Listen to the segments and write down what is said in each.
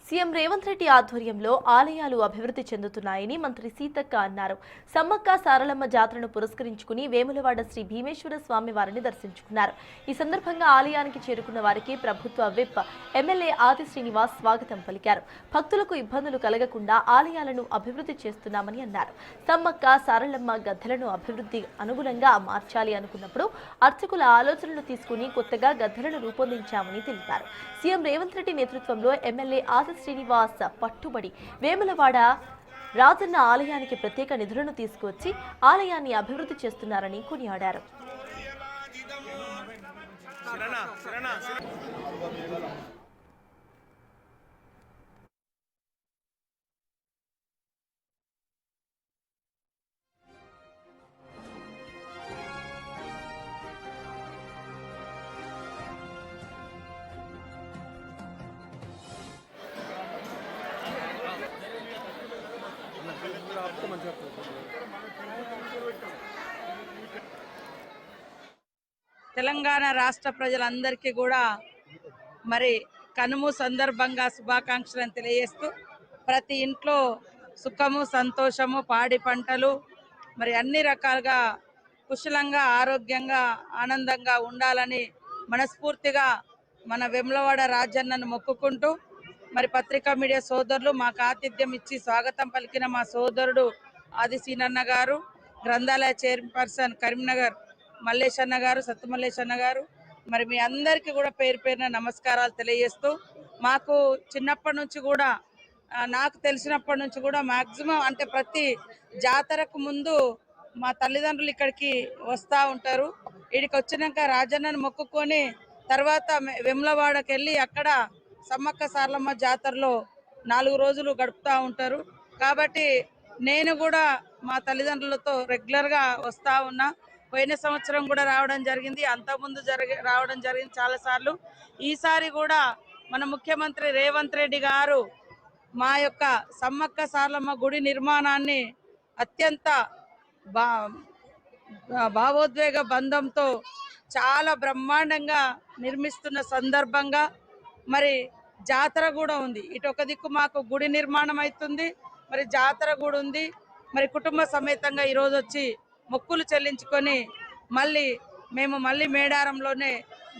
CM Revanth Reddy ఆధ్వర్యంలో ఆలయాలు అభివృద్ధి చెందుతున్నాయని మంత్రి సీతక్క అన్నారు. సమ్మక్క సారలమ్మ జాతరను పురస్కరించుకుని వేములవాడ శ్రీ భీమేశ్వర స్వామి వారిని దర్శించుకున్నారు. ఈ సందర్భంగా ఆలయానికి చేరుకున్న వారికి ప్రభుత్వ విప్ ఎమ్మెల్యే ఆది శ్రీనివాస్ స్వాగతం పలికారు. భక్తులకు ఇబ్బందులు కలగకుండా ఆలయాలను అభివృద్ధి చేస్తున్నామని అన్నారు. సమ్మక్క సారలమ్మ గద్దెలను అభివృద్ధి అనుగుణంగా మార్చాలి అనుకున్నప్పుడు అర్చకుల ఆలోచనలు తీసుకుని కొత్తగా గద్దెలను రూపొందించామని తెలిపారు. సీఎం రేవంత్ రెడ్డి నేతృత్వంలో ఎమ్మెల్యే ఆది శ్రీనివాస్ పట్టుబడి వేములవాడ రాజన్న ఆలయానికి ప్రత్యేక నిధులను తీసుకువచ్చి ఆలయాన్ని అభివృద్ధి చేస్తున్నారని కొనియాడారు. తెలంగాణ రాష్ట్ర ప్రజలందరికీ కూడా మరి కనుము సందర్భంగా శుభాకాంక్షలను తెలియజేస్తూ ప్రతి ఇంట్లో సుఖము సంతోషము పాడి పంటలు మరి అన్ని రకాలుగా కుశలంగా ఆరోగ్యంగా ఆనందంగా ఉండాలని మనస్ఫూర్తిగా మన వేములవాడ రాజన్నను మొక్కుకుంటూ మరి పత్రికా మీడియా సోదరులు మాకు ఆతిథ్యం ఇచ్చి స్వాగతం పలికిన మా సోదరుడు ఆది సీనన్న గారు, గ్రంథాలయ చైర్పర్సన్ కరీంనగర్ మల్లేష్ అన్న గారు, సత్తు మల్లేష్ అన్న గారు, మరి మీ అందరికీ కూడా పేరు పేరున నమస్కారాలు తెలియజేస్తూ మాకు చిన్నప్పటి నుంచి కూడా నాకు తెలిసినప్పటి నుంచి కూడా మ్యాక్సిమం అంటే ప్రతి జాతరకు ముందు మా తల్లిదండ్రులు ఇక్కడికి వస్తూ ఉంటారు. ఇక్కడికి వచ్చినాక రాజన్నను మొక్కుకొని తర్వాత వేములవాడకి వెళ్ళి అక్కడ సమ్మక్క సారలమ్మ జాతరలో 4 రోజులు గడుపుతూ ఉంటారు. కాబట్టి నేను కూడా మా తల్లిదండ్రులతో రెగ్యులర్గా వస్తూ ఉన్నా. పోయిన సంవత్సరం కూడా రావడం జరిగింది, అంతకుముందు రావడం జరిగింది చాలాసార్లు. ఈసారి కూడా మన ముఖ్యమంత్రి రేవంత్ రెడ్డి గారు మా యొక్క సమ్మక్క సారలమ్మ గుడి నిర్మాణాన్ని అత్యంత భావోద్వేగ బంధంతో చాలా బ్రహ్మాండంగా నిర్మిస్తున్న సందర్భంగా మరి జాతర కూడా ఉంది. ఇటు ఒక దిక్కు మాకు గుడి నిర్మాణం అవుతుంది, మరి జాతర కూడా ఉంది. మరి కుటుంబ సమేతంగా ఈరోజు వచ్చి మొక్కులు చెల్లించుకొని మళ్ళీ మేడారంలోనే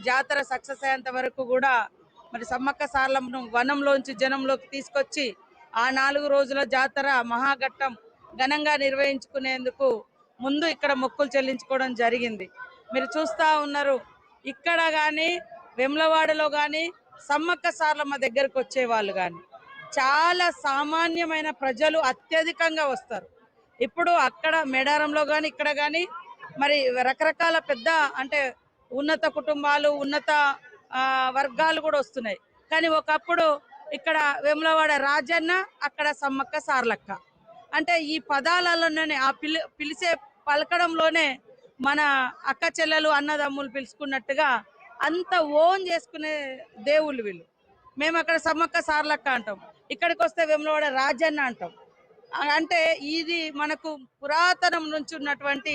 జాతర సక్సెస్ అయ్యేంత వరకు కూడా మరి సమ్మక్క సారలమ్మను వనంలోంచి జనంలోకి తీసుకొచ్చి ఆ 4 రోజుల జాతర మహాఘట్టం ఘనంగా నిర్వహించుకునేందుకు ముందు ఇక్కడ మొక్కులు చెల్లించుకోవడం జరిగింది. మీరు చూస్తూ ఉన్నారు, ఇక్కడ కానీ వేములవాడలో కానీ సమ్మక్క సారలమ్మ దగ్గరకు వచ్చే వాళ్ళు కానీ చాలా సామాన్యమైన ప్రజలు అత్యధికంగా వస్తారు. ఇప్పుడు అక్కడ మేడారంలో కానీ ఇక్కడ కానీ మరి రకరకాల పెద్ద అంటే ఉన్నత కుటుంబాలు ఉన్నత వర్గాలు కూడా వస్తున్నాయి. కానీ ఒకప్పుడు ఇక్కడ వేములవాడ రాజన్న, అక్కడ సమ్మక్క సారలక్క అంటే ఈ పదాలలోనే ఆ పిలిచే పలకడంలోనే మన అక్క చెల్లెలు అన్నదమ్ములు పిలుచుకున్నట్టుగా అంత ఓన్ చేసుకునే దేవుళ్ళు వీళ్ళు. మేము అక్కడ సమ్మక్క సారలక్క అంటాం, ఇక్కడికి వస్తే వేములవాడ రాజన్న అంటాం. అంటే ఇది మనకు పురాతనం నుంచి ఉన్నటువంటి